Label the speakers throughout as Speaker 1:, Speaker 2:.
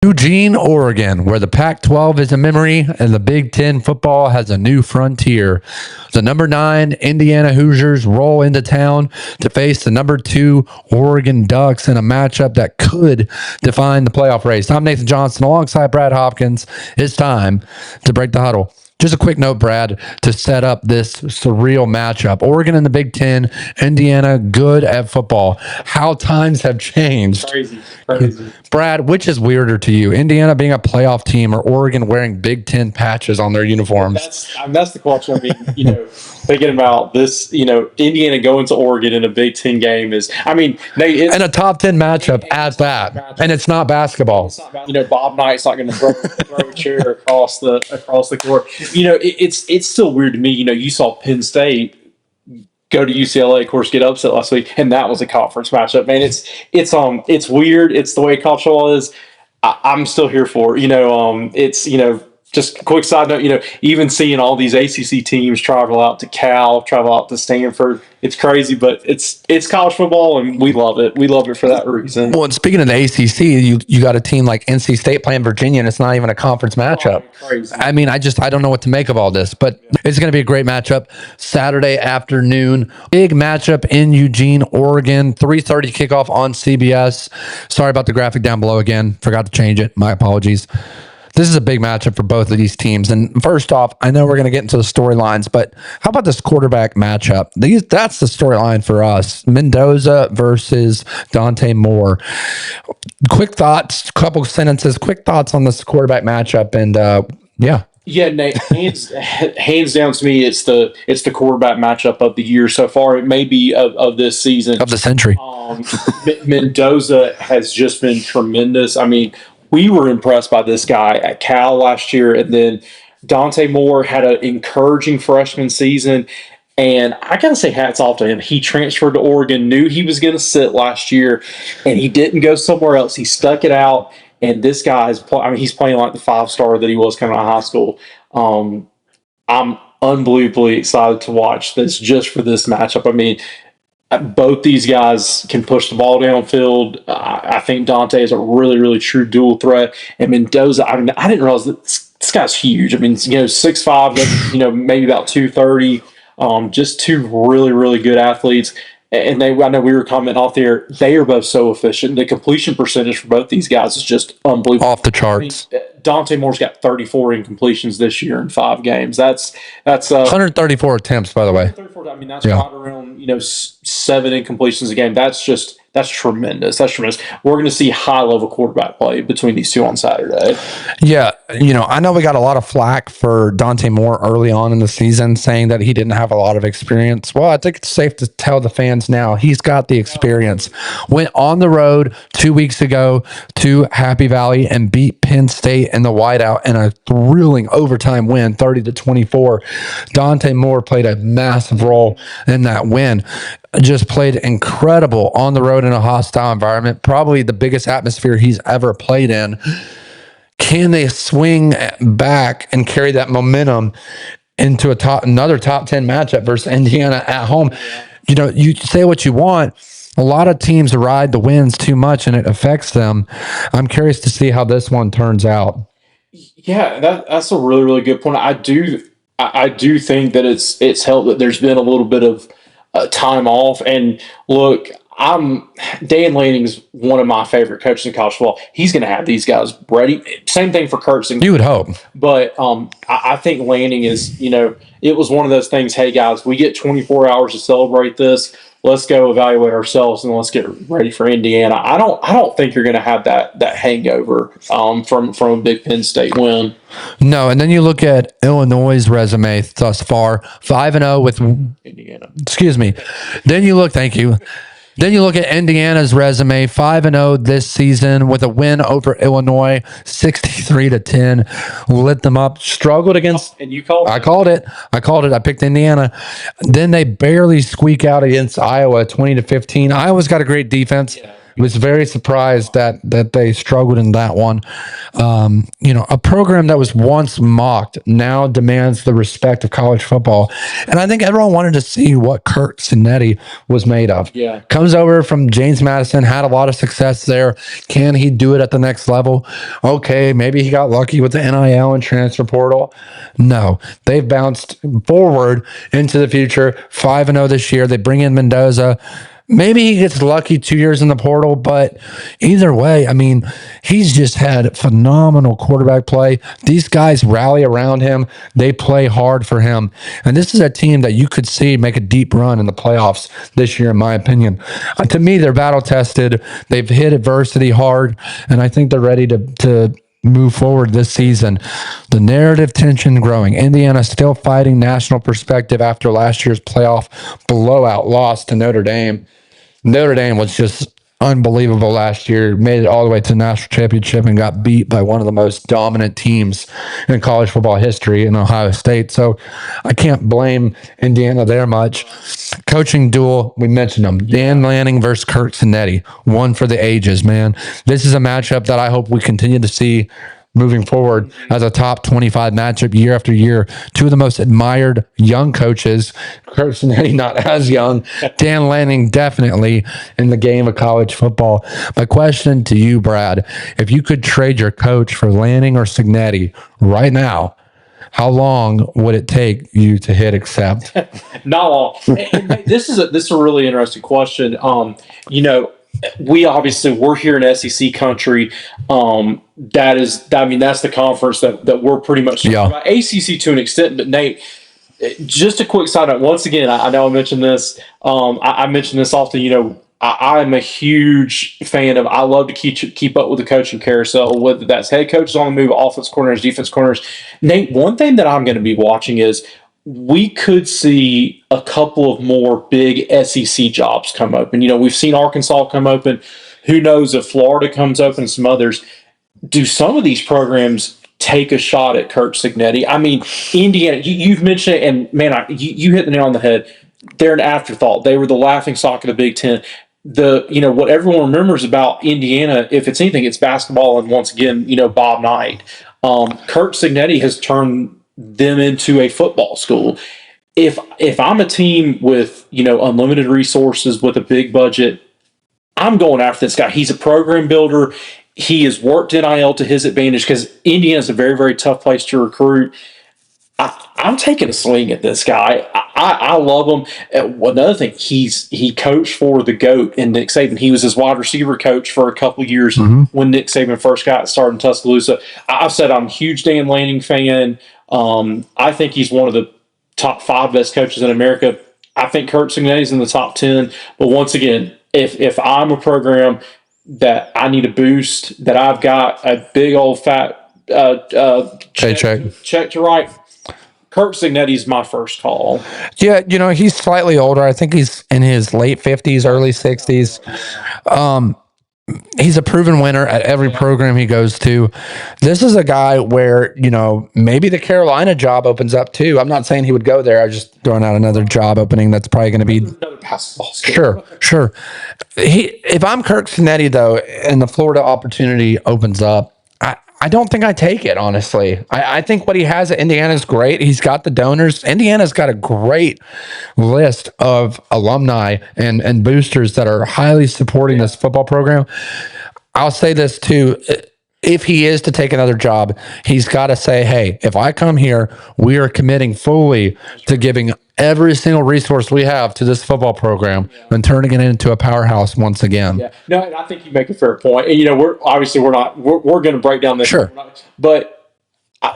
Speaker 1: Eugene, Oregon, where the Pac-12 is a memory and the Big Ten football has a new frontier. The number 9 Indiana Hoosiers roll into town to face the number 2 Oregon Ducks in a matchup that could define the playoff race. I'm Nathan Johnson alongside Brad Hopkins. It's time to break the huddle. Just a quick note, Brad, to set up this surreal matchup. Oregon in the Big Ten, Indiana good at football. How times have changed.
Speaker 2: Crazy.
Speaker 1: Brad, which is weirder to you, Indiana being a playoff team or Oregon wearing Big Ten patches on their uniforms?
Speaker 2: That's the question. I mean, thinking about this, Indiana going to Oregon in a Big Ten game is, it's
Speaker 1: and a top 10 matchup at that, and it's not basketball.
Speaker 2: It's not about, Bob Knight's not going to throw a chair across the court. It's still weird to me. You saw Penn State go to UCLA, of course, get upset last week, and that was a conference matchup. Man, it's weird. It's the way college football is. I'm still here for it. Just a quick side note, even seeing all these ACC teams travel out to Cal, travel out to Stanford, it's crazy, but it's college football, and we love it. We love it for that reason.
Speaker 1: Well, and speaking of the ACC, you got a team like NC State playing Virginia, and it's not even a conference matchup.
Speaker 2: Crazy.
Speaker 1: I mean, I don't know what to make of all this, but it's going to be a great matchup. Saturday afternoon, big matchup in Eugene, Oregon, 3:30 kickoff on CBS. Sorry about the graphic down below again. Forgot to change it. My apologies. This is a big matchup for both of these teams. And first off, I know we're going to get into the storylines, but how about this quarterback matchup? That's the storyline for us. Mendoza versus Dante Moore. Quick thoughts, couple sentences, quick thoughts on this quarterback matchup. And yeah.
Speaker 2: Yeah, Nate, hands down to me, it's the quarterback matchup of the year so far. It may be of this season.
Speaker 1: Of the century.
Speaker 2: Mendoza has just been tremendous. I mean, we were impressed by this guy at Cal last year, and then Dante Moore had an encouraging freshman season, and I got to say hats off to him. He transferred to Oregon, knew he was going to sit last year, and he didn't go somewhere else. He stuck it out, and this guy he's playing like the 5-star that he was coming out of high school. I'm unbelievably excited to watch this just for this matchup. I mean, both these guys can push the ball downfield. I think Dante is a really, really true dual threat. And Mendoza, I didn't realize that this guy's huge. 6'5", maybe about 230. Just two really, really good athletes. And I know we were commenting off there, they are both so efficient. The completion percentage for both these guys is just unbelievable.
Speaker 1: Off the charts.
Speaker 2: Dante Moore's got 34 incompletions this year in 5 games. That's
Speaker 1: 134 attempts, by the way.
Speaker 2: 134. That's right around 7 incompletions a game. That's tremendous. That's tremendous. We're going to see high level quarterback play between these two on Saturday.
Speaker 1: Yeah, I know we got a lot of flack for Dante Moore early on in the season, saying that he didn't have a lot of experience. Well, I think it's safe to tell the fans now he's got the experience. Went on the road 2 weeks ago to Happy Valley and beat Penn State in the whiteout in a thrilling overtime win, 30-24. Dante Moore played a massive role in that win. Just played incredible on the road in a hostile environment, probably the biggest atmosphere he's ever played in. Can they swing back and carry that momentum into another top 10 matchup versus Indiana at home? You say what you want. A lot of teams ride the wins too much and it affects them. I'm curious to see how this one turns out.
Speaker 2: Yeah, that's a really, really good point. I do think that it's helped that there's been a little bit of time off. And look, Dan Lanning is one of my favorite coaches in college football. He's going to have these guys ready. Same thing for Curt Cignetti.
Speaker 1: You would hope.
Speaker 2: But I think Lanning is, it was one of those things, hey, guys, we get 24 hours to celebrate this. Let's go evaluate ourselves and let's get ready for Indiana. I don't think you're going to have that hangover from a big Penn State win.
Speaker 1: No, and then you look at Illinois' resume thus far, 5-0 with
Speaker 2: Indiana.
Speaker 1: Excuse me. Thank you. Then you look at Indiana's resume, 5-0 this season with a win over Illinois, 63-10. Lit them up. Struggled against.
Speaker 2: And you called it?
Speaker 1: I called it. I picked Indiana. Then they barely squeak out against Iowa, 20-15. Iowa's got a great defense.
Speaker 2: Yeah.
Speaker 1: was very surprised that they struggled in that one. A program that was once mocked now demands the respect of college football. And I think everyone wanted to see what Curt Cignetti was made of.
Speaker 2: Yeah.
Speaker 1: Comes over from James Madison, had a lot of success there. Can he do it at the next level? Okay, maybe he got lucky with the NIL and transfer portal. No, they've bounced forward into the future. 5-0 this year. They bring in Mendoza. Maybe he gets lucky 2 years in the portal, but either way, I mean, he's just had phenomenal quarterback play. These guys rally around him. They play hard for him. And this is a team that you could see make a deep run in the playoffs this year, in my opinion. To me, they're battle tested. They've hit adversity hard, and I think they're ready to move forward this season. The narrative tension growing. Indiana still fighting national perspective after last year's playoff blowout loss to Notre Dame. Notre Dame was just unbelievable last year, made it all the way to the national championship and got beat by one of the most dominant teams in college football history in Ohio State. So I can't blame Indiana there much. Coaching duel, we mentioned them. Dan Lanning versus Curt Cignetti. One for the ages, man. This is a matchup that I hope we continue to see moving forward as a top 25 matchup year after year. Two of the most admired young coaches. Curt Cignetti not as young. Dan Lanning definitely in the game of college football. My question to you, Brad, if you could trade your coach for Lanning or Cignetti right now, how long would it take you to hit accept?
Speaker 2: Not long. And this is a really interesting question. We're here in SEC country. That's the conference that we're pretty much about. ACC to an extent, but Nate, just a quick side note. Once again, I know I mentioned this. I mention this often. I'm a huge fan of. I love to keep up with the coaching carousel, whether that's head coaches on the move, offense corners, defense corners. Nate, one thing that I'm going to be watching is we could see a couple of more big SEC jobs come open. We've seen Arkansas come open. Who knows if Florida comes open and some others. Do some of these programs take a shot at Curt Cignetti? I mean, Indiana, you've mentioned it, and man, you hit the nail on the head. They're an afterthought. They were the laughingstock of the Big Ten. What everyone remembers about Indiana, if it's anything, it's basketball, and once again, Bob Knight. Curt Cignetti has turned them into a football school. If I'm a team with unlimited resources with a big budget, I'm going after this guy. He's a program builder. He has worked NIL to his advantage because Indiana is a very, very tough place to recruit. I'm taking a swing at this guy. I love him. Another thing, he coached for the GOAT and Nick Saban. He was his wide receiver coach for a couple of years when Nick Saban first got started in Tuscaloosa. I've said I'm a huge Dan Lanning fan. I think he's one of the top 5 best coaches in America. I think Curt Cignetti's in the top 10. But once again, if I'm a program that I need a boost, that I've got a big old fat check to write, Curt Cignetti's my first call.
Speaker 1: Yeah, he's slightly older. I think he's in his late 50s, early 60s. He's a proven winner at every program he goes to. This is a guy where, maybe the Carolina job opens up too. I'm not saying he would go there. I'm just throwing out another job opening that's probably going to be
Speaker 2: another basketball school.
Speaker 1: Sure. If I'm Curt Cignetti, though, and the Florida opportunity opens up, I don't think I take it, honestly. I think what he has at Indiana is great. He's got the donors. Indiana's got a great list of alumni and boosters that are highly supporting this football program. I'll say this, too. If he is to take another job, he's got to say, hey, if I come here, we are committing fully to giving every single resource we have to this football program and turning it into a powerhouse once again.
Speaker 2: Yeah. No, I think you make a fair point. And, we're going to break down this.
Speaker 1: Sure.
Speaker 2: But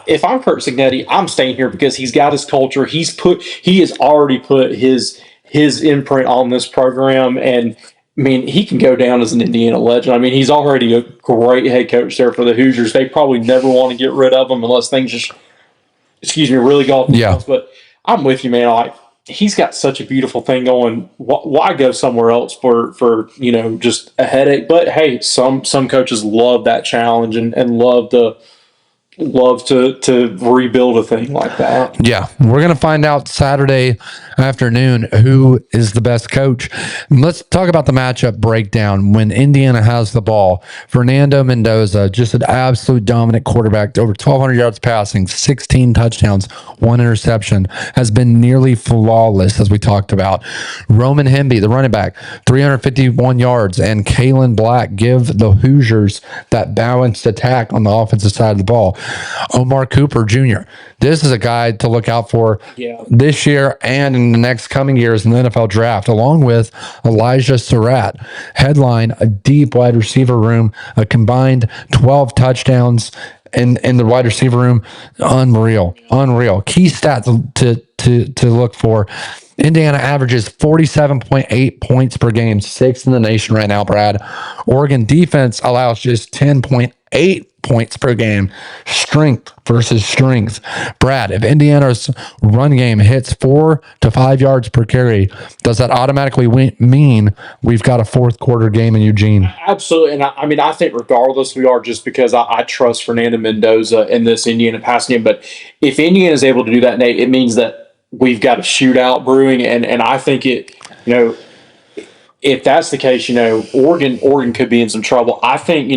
Speaker 2: if I'm Curt Cignetti, I'm staying here because he's got his culture. He has already put his imprint on this program, and he can go down as an Indiana legend. He's already a great head coach there for the Hoosiers. They probably never want to get rid of him unless things just, really go off the rails. But I'm with you, man. He's got such a beautiful thing going. Why go somewhere else for just a headache? But hey, some coaches love that challenge and love the love to rebuild a thing like that.
Speaker 1: Yeah, we're going to find out Saturday afternoon who is the best coach. And let's talk about the matchup breakdown. When Indiana has the ball, Fernando Mendoza, just an absolute dominant quarterback, over 1,200 yards passing, 16 touchdowns, 1 interception, has been nearly flawless, as we talked about. Roman Hemby, the running back, 351 yards, and Kalen Black give the Hoosiers that balanced attack on the offensive side of the ball. Omar Cooper Jr., this is a guy to look out for this year and in the next coming years in the NFL draft, along with Elijah Surratt. Headline, a deep wide receiver room, a combined 12 touchdowns in the wide receiver room. Unreal. Key stats to look for. Indiana averages 47.8 points per game, 6th in the nation right now, Brad. Oregon defense allows just 10.8 points per game. Strength versus strength. Brad, if Indiana's run game hits 4 to 5 yards per carry, does that automatically mean we've got a fourth quarter game in Eugene?
Speaker 2: Absolutely. And I mean, I think regardless, we are, just because I trust Fernando Mendoza in this Indiana passing game. But if Indiana is able to do that, Nate, it means that we've got a shootout brewing. And I think if that's the case, Oregon could be in some trouble. I think,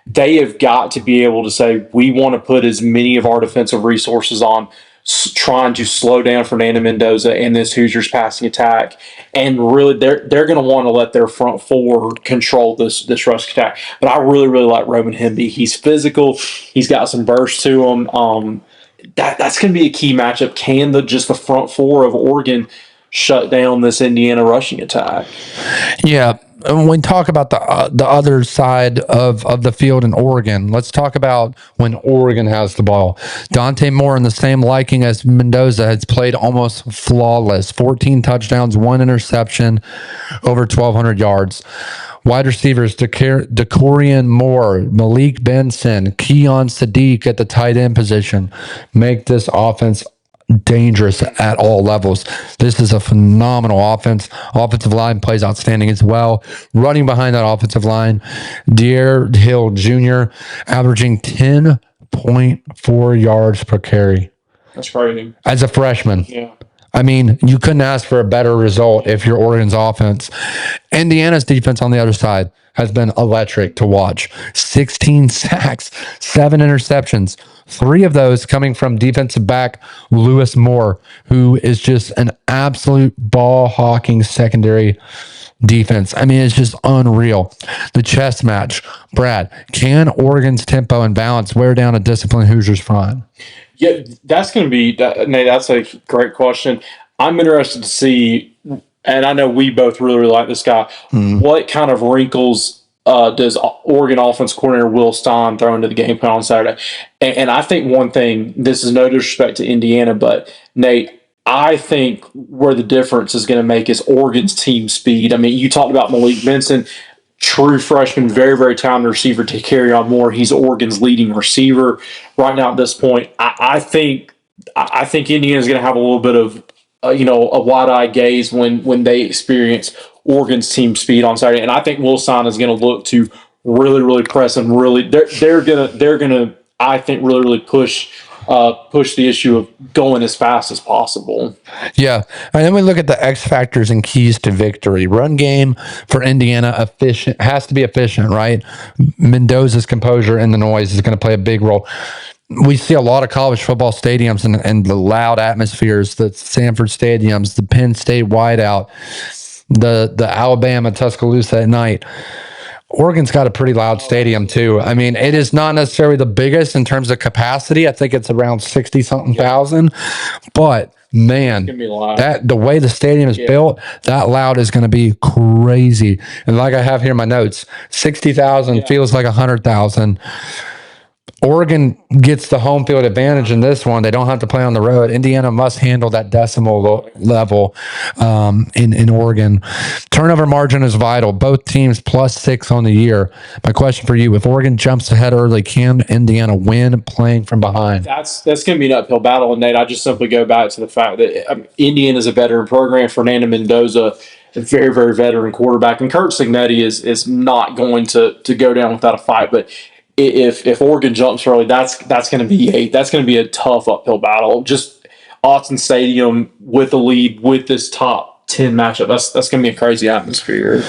Speaker 2: they have got to be able to say, we want to put as many of our defensive resources on trying to slow down Fernando Mendoza and this Hoosiers passing attack. And really, they're going to want to let their front four control this rush attack. But I really, really like Roman Hemby. He's physical. He's got some burst to him. That's going to be a key matchup. Can the front four of Oregon shut down this Indiana rushing attack?
Speaker 1: Yeah. When we talk about the other side of the field in Oregon, let's talk about when Oregon has the ball. Dante Moore, in the same liking as Mendoza, has played almost flawless. 14 touchdowns, 1 interception, over 1,200 yards. Wide receivers, Decorian Moore, Malik Benson, Keon Sadiq at the tight end position make this offense dangerous at all levels. This is a phenomenal offense. Offensive line plays outstanding as well. Running behind that offensive line, Deere Hill Jr. averaging 10.4 yards per carry.
Speaker 2: That's crazy.
Speaker 1: As a freshman.
Speaker 2: Yeah.
Speaker 1: I mean, you couldn't ask for a better result if you're Oregon's offense. Indiana's defense on the other side has been electric to watch. 16 sacks, 7 interceptions, 3 of those coming from defensive back Lewis Moore, who is just an absolute ball hawking secondary defense. I mean, it's just unreal. The chess match. Brad, can Oregon's tempo and balance wear down a disciplined Hoosiers front?
Speaker 2: Yeah, that's going to be, Nate, that's a great question. I'm interested to see, and I know we both really, really like this guy, what kind of wrinkles does Oregon offense coordinator Will Stein throw into the game plan on Saturday? And I think one thing, this is no disrespect to Indiana, but Nate, I think where the difference is going to make is Oregon's team speed. I mean, you talked about Malik Benson, true freshman, very, very talented receiver to carry on more. He's Oregon's leading receiver right now at this point. I think Indiana's going to have a little bit of a wide-eyed gaze when they experience Oregon's team speed on Saturday, and I think Will Stein is going to look to really, really press and really they're gonna I think really, really push the issue of going as fast as possible.
Speaker 1: Yeah. And then we look at the X factors and keys to victory. Run game for Indiana has to be efficient, right? Mendoza's composure and the noise is going to play a big role. We see a lot of college football stadiums and the loud atmospheres, the Sanford stadiums, the Penn State whiteout, the Alabama Tuscaloosa at night. Oregon's got a pretty loud stadium too. I mean, it is not necessarily the biggest in terms of capacity. I think it's around 60-something thousand. But man, that the way the stadium is built, that loud is going to be crazy. And like I have here in my notes, 60,000 feels like 100,000. Oregon gets the home field advantage in this one. They don't have to play on the road. Indiana must handle that decimal level in Oregon. Turnover margin is vital. Both teams +6 on the year. My question for you, if Oregon jumps ahead early, can Indiana win playing from behind?
Speaker 2: That's going to be an uphill battle. And Nate, I just simply go back to the fact that Indiana is a veteran program. Fernando Mendoza, a very, very veteran quarterback. And Curt Cignetti is not going to go down without a fight. But if Oregon jumps early, that's going to be a tough uphill battle. Just Autzen Stadium with the lead with this top 10 matchup. That's going to be a crazy atmosphere.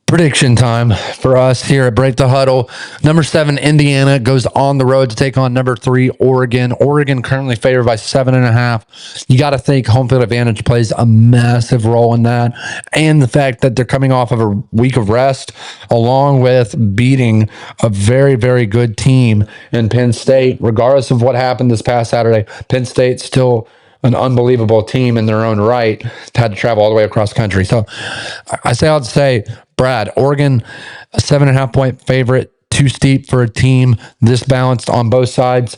Speaker 1: Prediction time for us here at Break the Huddle. Number 7, Indiana goes on the road to take on number 3, Oregon. Oregon currently favored by 7.5. You got to think home field advantage plays a massive role in that. And the fact that they're coming off of a week of rest, along with beating a very, very good team in Penn State. Regardless of what happened this past Saturday, Penn State's still an unbelievable team in their own right. Had to travel all the way across the country. So I'd say, Brad, Oregon, a 7.5 point favorite, too steep for a team this balanced on both sides.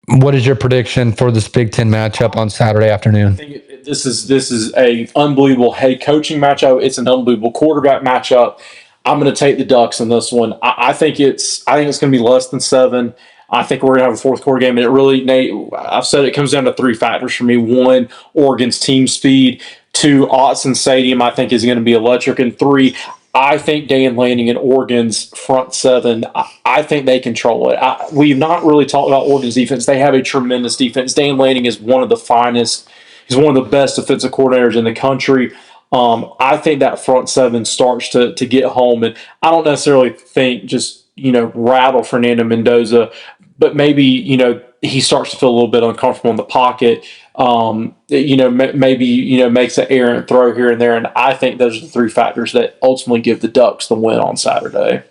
Speaker 1: What is your prediction for this Big Ten matchup on Saturday afternoon?
Speaker 2: I think this is a unbelievable head coaching matchup. It's an unbelievable quarterback matchup. I'm going to take the Ducks in this one. I think it's going to be less than 7. I think we're going to have a fourth quarter game. And it really, Nate, I've said it comes down to 3 factors for me. 1, Oregon's team speed. 2, Autzen Stadium, I think, is going to be electric. And 3, I think Dan Lanning and Oregon's front 7, I think they control it. We've not really talked about Oregon's defense. They have a tremendous defense. Dan Lanning is one of the finest. He's one of the best defensive coordinators in the country. I think that front 7 starts to get home. And I don't necessarily think just, rattle Fernando Mendoza, but maybe, he starts to feel a little bit uncomfortable in the pocket. Maybe makes an errant throw here and there. And I think those are the 3 factors that ultimately give the Ducks the win on Saturday.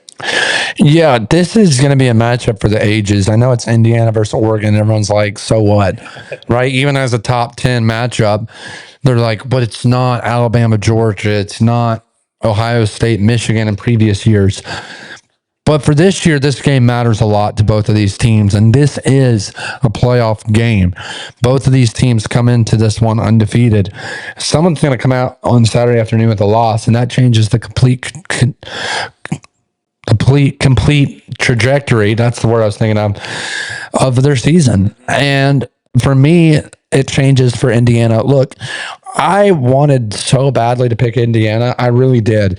Speaker 1: Yeah, this is going to be a matchup for the ages. I know it's Indiana versus Oregon. Everyone's like, so what? Right? Even as a top 10 matchup, they're like, but it's not Alabama, Georgia. It's not Ohio State, Michigan in previous years. But for this year, this game matters a lot to both of these teams, and this is a playoff game. Both of these teams come into this one undefeated. Someone's going to come out on Saturday afternoon with a loss, and that changes the complete trajectory. That's the word I was thinking of their season. And for me, it changes for Indiana. Look, I wanted so badly to pick Indiana. I really did.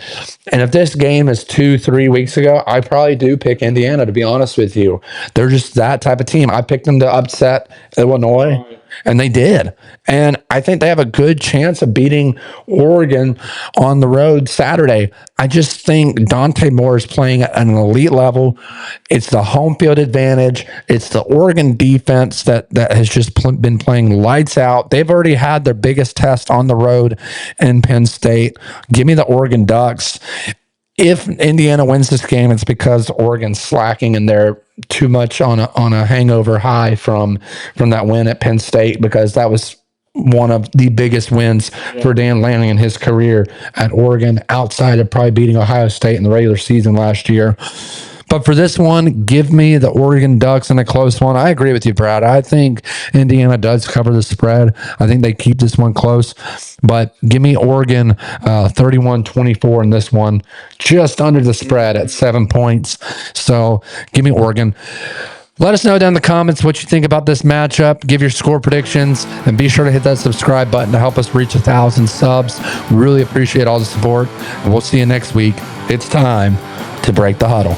Speaker 1: And if this game is 2-3 weeks ago, I probably do pick Indiana, to be honest with you. They're just that type of team. I picked them to upset Illinois, and they did. And I think they have a good chance of beating Oregon on the road Saturday. I just think Dante Moore is playing at an elite level. It's the home field advantage. It's the Oregon defense that has just been playing lights out. They've already had their biggest test on the road in Penn State. Give me the Oregon Ducks. If Indiana wins this game, it's because Oregon's slacking and they're too much on a hangover high from that win at Penn State, because that was one of the biggest wins for Dan Lanning in his career at Oregon, outside of probably beating Ohio State in the regular season last year. But for this one, give me the Oregon Ducks in a close one. I agree with you, Brad. I think Indiana does cover the spread. I think they keep this one close. But give me Oregon 31-24 in this one, just under the spread at 7 points. So give me Oregon. Let us know down in the comments what you think about this matchup. Give your score predictions, and be sure to hit that subscribe button to help us reach 1,000 subs. We really appreciate all the support, and we'll see you next week. It's time to break the huddle.